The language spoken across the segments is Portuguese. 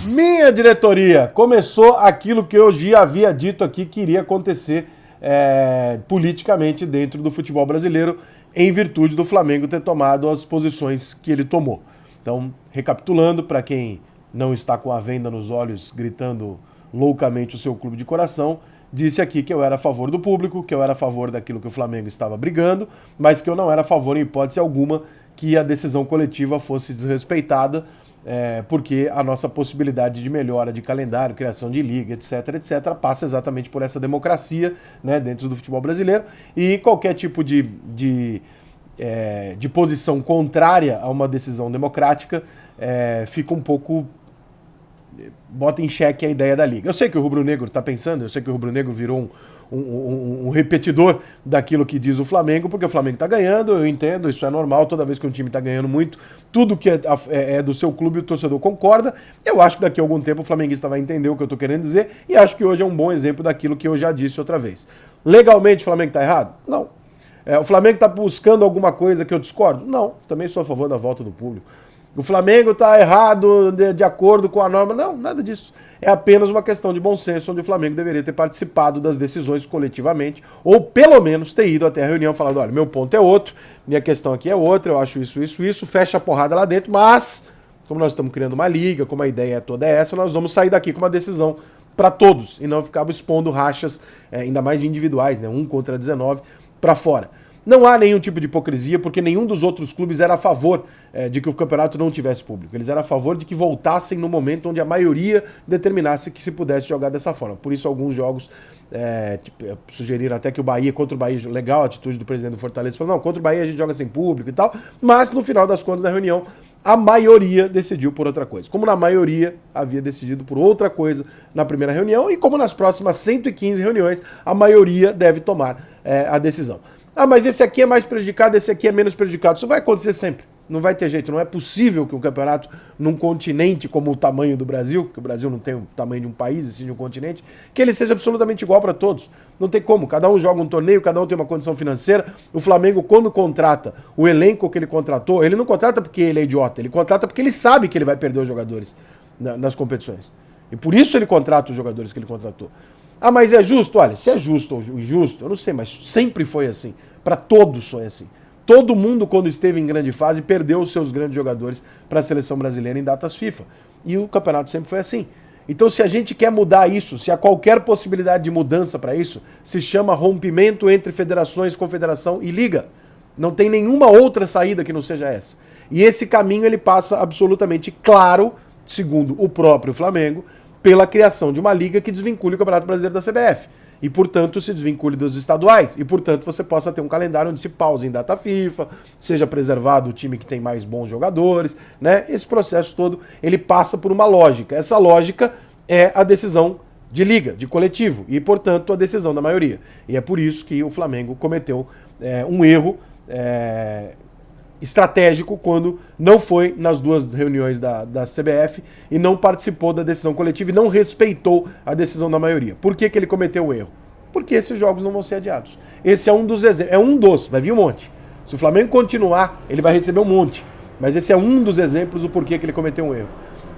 Minha diretoria, começou aquilo que eu já havia dito aqui que iria acontecer politicamente dentro do futebol brasileiro, em virtude do Flamengo ter tomado as posições que ele tomou. Então, recapitulando, para quem não está com a venda nos olhos, gritando loucamente o seu clube de coração, disse aqui que eu era a favor do público, que eu era a favor daquilo que o Flamengo estava brigando, mas que eu não era a favor, em hipótese alguma, que a decisão coletiva fosse desrespeitada, porque a nossa possibilidade de melhora de calendário, criação de liga, etc., passa exatamente por essa democracia, né, dentro do futebol brasileiro, e qualquer tipo de posição contrária a uma decisão democrática fica um pouco... bota em xeque a ideia da liga. Eu sei que o rubro-negro está pensando, eu sei que o rubro-negro virou um repetidor daquilo que diz o Flamengo, porque o Flamengo está ganhando, eu entendo, isso é normal, toda vez que um time está ganhando muito, tudo que é do seu clube o torcedor concorda. Eu acho que daqui a algum tempo o flamenguista vai entender o que eu estou querendo dizer, e acho que hoje é um bom exemplo daquilo que eu já disse outra vez. Legalmente o Flamengo está errado? Não. O Flamengo está buscando alguma coisa que eu discordo? Não, também sou a favor da volta do público. O Flamengo está errado de acordo com a norma? Não, nada disso. É apenas uma questão de bom senso, onde o Flamengo deveria ter participado das decisões coletivamente, ou pelo menos ter ido até a reunião falando, olha, meu ponto é outro, minha questão aqui é outra, eu acho isso, fecha a porrada lá dentro, mas, como nós estamos criando uma liga, como a ideia toda é essa, nós vamos sair daqui com uma decisão para todos, e não ficar expondo rachas, ainda mais individuais, né, 1 contra 19, para fora. Não há nenhum tipo de hipocrisia, porque nenhum dos outros clubes era a favor de que o campeonato não tivesse público. Eles eram a favor de que voltassem no momento onde a maioria determinasse que se pudesse jogar dessa forma. Por isso, alguns jogos sugeriram até que o Bahia, contra o Bahia, legal a atitude do presidente do Fortaleza, falou, não, contra o Bahia a gente joga sem público e tal, mas no final das contas, na reunião, a maioria decidiu por outra coisa. Como na maioria havia decidido por outra coisa na primeira reunião, e como nas próximas 115 reuniões, a maioria deve tomar a decisão. Ah, mas esse aqui é mais prejudicado, esse aqui é menos prejudicado. Isso vai acontecer sempre. Não vai ter jeito. Não é possível que um campeonato num continente como o tamanho do Brasil, que o Brasil não tem o tamanho de um país, assim, de um continente, que ele seja absolutamente igual para todos. Não tem como. Cada um joga um torneio, cada um tem uma condição financeira. O Flamengo, quando contrata o elenco que ele contratou, ele não contrata porque ele é idiota, ele contrata porque ele sabe que ele vai perder os jogadores nas competições. E por isso ele contrata os jogadores que ele contratou. Ah, mas é justo? Olha, se é justo ou injusto, eu não sei, mas sempre foi assim. Para todos foi assim. Todo mundo, quando esteve em grande fase, perdeu os seus grandes jogadores para a seleção brasileira em datas FIFA. E o campeonato sempre foi assim. Então, se a gente quer mudar isso, se há qualquer possibilidade de mudança para isso, se chama rompimento entre federações, confederação e liga. Não tem nenhuma outra saída que não seja essa. E esse caminho ele passa absolutamente claro, segundo o próprio Flamengo, pela criação de uma liga que desvincule o Campeonato Brasileiro da CBF. E, portanto, se desvincule dos estaduais. E, portanto, você possa ter um calendário onde se pause em data FIFA, seja preservado o time que tem mais bons jogadores, né? Esse processo todo, ele passa por uma lógica. Essa lógica é a decisão de liga, de coletivo, e, portanto, a decisão da maioria. E é por isso que o Flamengo cometeu um erro estratégico quando não foi nas duas reuniões da CBF e não participou da decisão coletiva e não respeitou a decisão da maioria. Por que ele cometeu o erro? Porque esses jogos não vão ser adiados. Esse é um dos exemplos, vai vir um monte. Se o Flamengo continuar, ele vai receber um monte. Mas esse é um dos exemplos do porquê que ele cometeu um erro.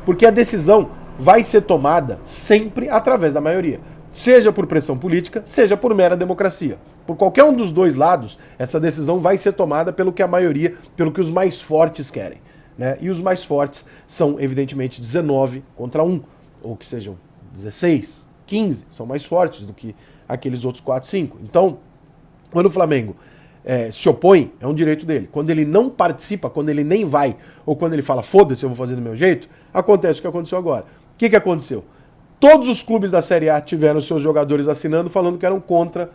Porque a decisão vai ser tomada sempre através da maioria. Seja por pressão política, seja por mera democracia. Por qualquer um dos dois lados, essa decisão vai ser tomada pelo que a maioria, pelo que os mais fortes querem, né? E os mais fortes são, evidentemente, 19 contra 1, ou que sejam 16, 15, são mais fortes do que aqueles outros 4, 5. Então, quando o Flamengo se opõe, é um direito dele. Quando ele não participa, quando ele nem vai, ou quando ele fala, foda-se, eu vou fazer do meu jeito, acontece o que aconteceu agora. O que aconteceu? Todos os clubes da Série A tiveram seus jogadores assinando, falando que eram contra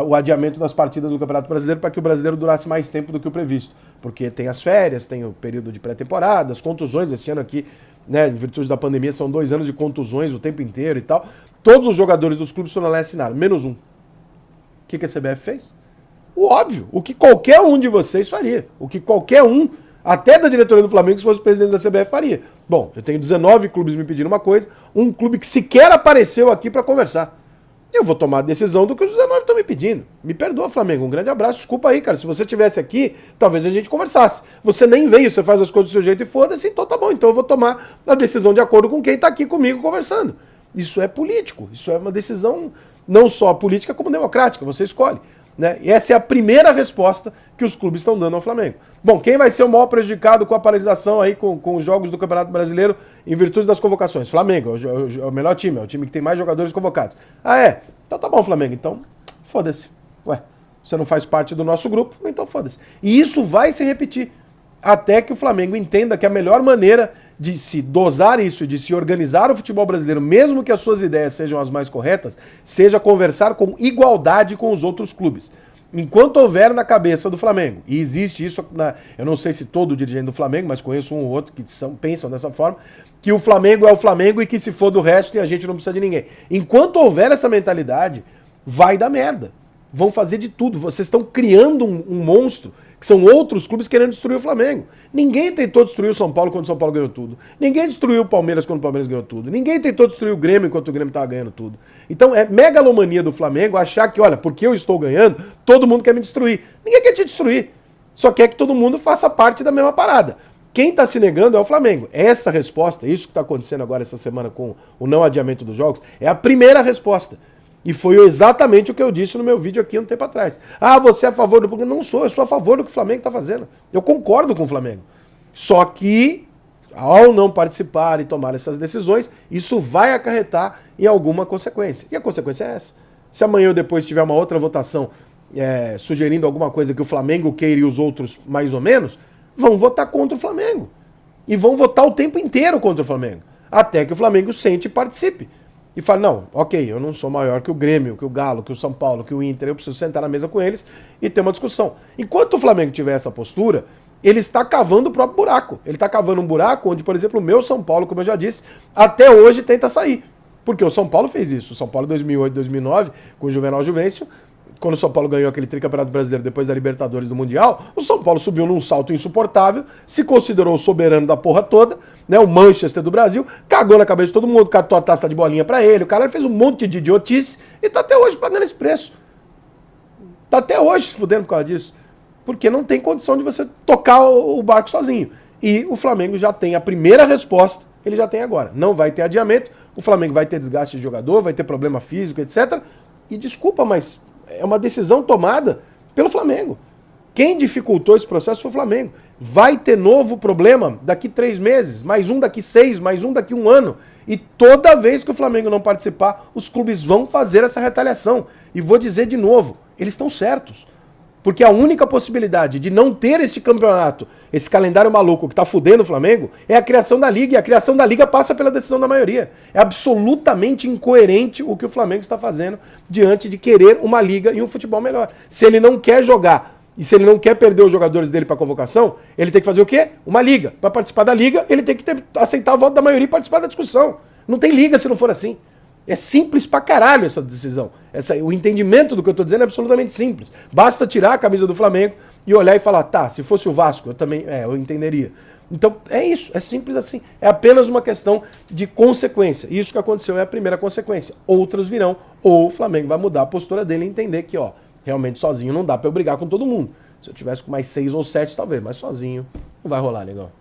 o adiamento das partidas do Campeonato Brasileiro para que o brasileiro durasse mais tempo do que o previsto. Porque tem as férias, tem o período de pré-temporada, as contusões. Esse ano aqui, né, em virtude da pandemia, são 2 anos de contusões o tempo inteiro e tal. Todos os jogadores dos clubes foram lá e assinaram, menos um. O que a CBF fez? O óbvio, o que qualquer um de vocês faria. O que qualquer um, até da diretoria do Flamengo, se fosse o presidente da CBF, faria. Bom, eu tenho 19 clubes me pedindo uma coisa, um clube que sequer apareceu aqui para conversar. eu vou tomar a decisão do que os 19 estão me pedindo. Me perdoa, Flamengo. Um grande abraço. Desculpa aí, cara. Se você estivesse aqui, talvez a gente conversasse. Você nem veio, você faz as coisas do seu jeito e foda-se, então tá bom. Então eu vou tomar a decisão de acordo com quem tá aqui comigo conversando. Isso é político. Isso é uma decisão não só política, como democrática. Você escolhe. Né? E essa é a primeira resposta que os clubes estão dando ao Flamengo. Bom, quem vai ser o maior prejudicado com a paralisação aí, com os jogos do Campeonato Brasileiro em virtude das convocações? Flamengo, é o melhor time, é o time que tem mais jogadores convocados. Ah, é? Então tá bom, Flamengo, então foda-se. Ué, você não faz parte do nosso grupo, então foda-se. E isso vai se repetir até que o Flamengo entenda que a melhor maneira de se dosar isso, de se organizar o futebol brasileiro, mesmo que as suas ideias sejam as mais corretas, seja conversar com igualdade com os outros clubes. Enquanto houver na cabeça do Flamengo, e existe isso, eu não sei se todo dirigente do Flamengo, mas conheço um ou outro que pensam dessa forma, que o Flamengo é o Flamengo e que se for do resto e a gente não precisa de ninguém. Enquanto houver essa mentalidade, vai dar merda. Vão fazer de tudo. Vocês estão criando um monstro, que são outros clubes querendo destruir o Flamengo. Ninguém tentou destruir o São Paulo quando o São Paulo ganhou tudo. Ninguém destruiu o Palmeiras quando o Palmeiras ganhou tudo. Ninguém tentou destruir o Grêmio enquanto o Grêmio estava ganhando tudo. Então é megalomania do Flamengo achar que, olha, porque eu estou ganhando, todo mundo quer me destruir. Ninguém quer te destruir. Só quer que todo mundo faça parte da mesma parada. Quem está se negando é o Flamengo. Essa resposta, isso que está acontecendo agora essa semana com o não adiamento dos jogos, é a primeira resposta. E foi exatamente o que eu disse no meu vídeo aqui um tempo atrás. Ah, você é a favor do... Não sou, eu sou a favor do que o Flamengo está fazendo. Eu concordo com o Flamengo. Só que, ao não participar e tomar essas decisões, isso vai acarretar em alguma consequência. E a consequência é essa. Se amanhã ou depois tiver uma outra votação sugerindo alguma coisa que o Flamengo queira e os outros mais ou menos, vão votar contra o Flamengo. E vão votar o tempo inteiro contra o Flamengo. Até que o Flamengo sente e participe. E fala, não, ok, eu não sou maior que o Grêmio, que o Galo, que o São Paulo, que o Inter, eu preciso sentar na mesa com eles e ter uma discussão. Enquanto o Flamengo tiver essa postura, ele está cavando o próprio buraco. Ele está cavando um buraco onde, por exemplo, o meu São Paulo, como eu já disse, até hoje tenta sair. Porque o São Paulo fez isso. O São Paulo 2008, 2009, com o Juvenal Juvencio, quando o São Paulo ganhou aquele tricampeonato brasileiro depois da Libertadores do Mundial, o São Paulo subiu num salto insuportável, se considerou o soberano da porra toda, né, o Manchester do Brasil, cagou na cabeça de todo mundo, catou a taça de bolinha pra ele, o cara fez um monte de idiotice e tá até hoje pagando esse preço. Tá até hoje se fudendo por causa disso. Porque não tem condição de você tocar o barco sozinho. E o Flamengo já tem a primeira resposta, ele já tem agora. Não vai ter adiamento, o Flamengo vai ter desgaste de jogador, vai ter problema físico, etc. E desculpa, mas é uma decisão tomada pelo Flamengo. Quem dificultou esse processo foi o Flamengo. Vai ter novo problema daqui 3 meses, mais um daqui 6, mais um daqui 1 ano. E toda vez que o Flamengo não participar, os clubes vão fazer essa retaliação. E vou dizer de novo, eles estão certos. Porque a única possibilidade de não ter este campeonato, esse calendário maluco que tá fudendo o Flamengo, é a criação da Liga. E a criação da Liga passa pela decisão da maioria. É absolutamente incoerente o que o Flamengo está fazendo diante de querer uma Liga e um futebol melhor. Se ele não quer jogar e se ele não quer perder os jogadores dele para convocação, ele tem que fazer o quê? Uma Liga. Para participar da Liga, ele tem que aceitar o voto da maioria e participar da discussão. Não tem Liga se não for assim. É simples pra caralho essa decisão. O entendimento do que eu tô dizendo é absolutamente simples. Basta tirar a camisa do Flamengo e olhar e falar, tá, se fosse o Vasco, eu também, eu entenderia. Então, é isso, é simples assim. É apenas uma questão de consequência. Isso que aconteceu é a primeira consequência. Outras virão, ou o Flamengo vai mudar a postura dele e entender que, realmente sozinho não dá pra eu brigar com todo mundo. Se eu tivesse com mais 6 ou 7, talvez, mas sozinho não vai rolar, legal.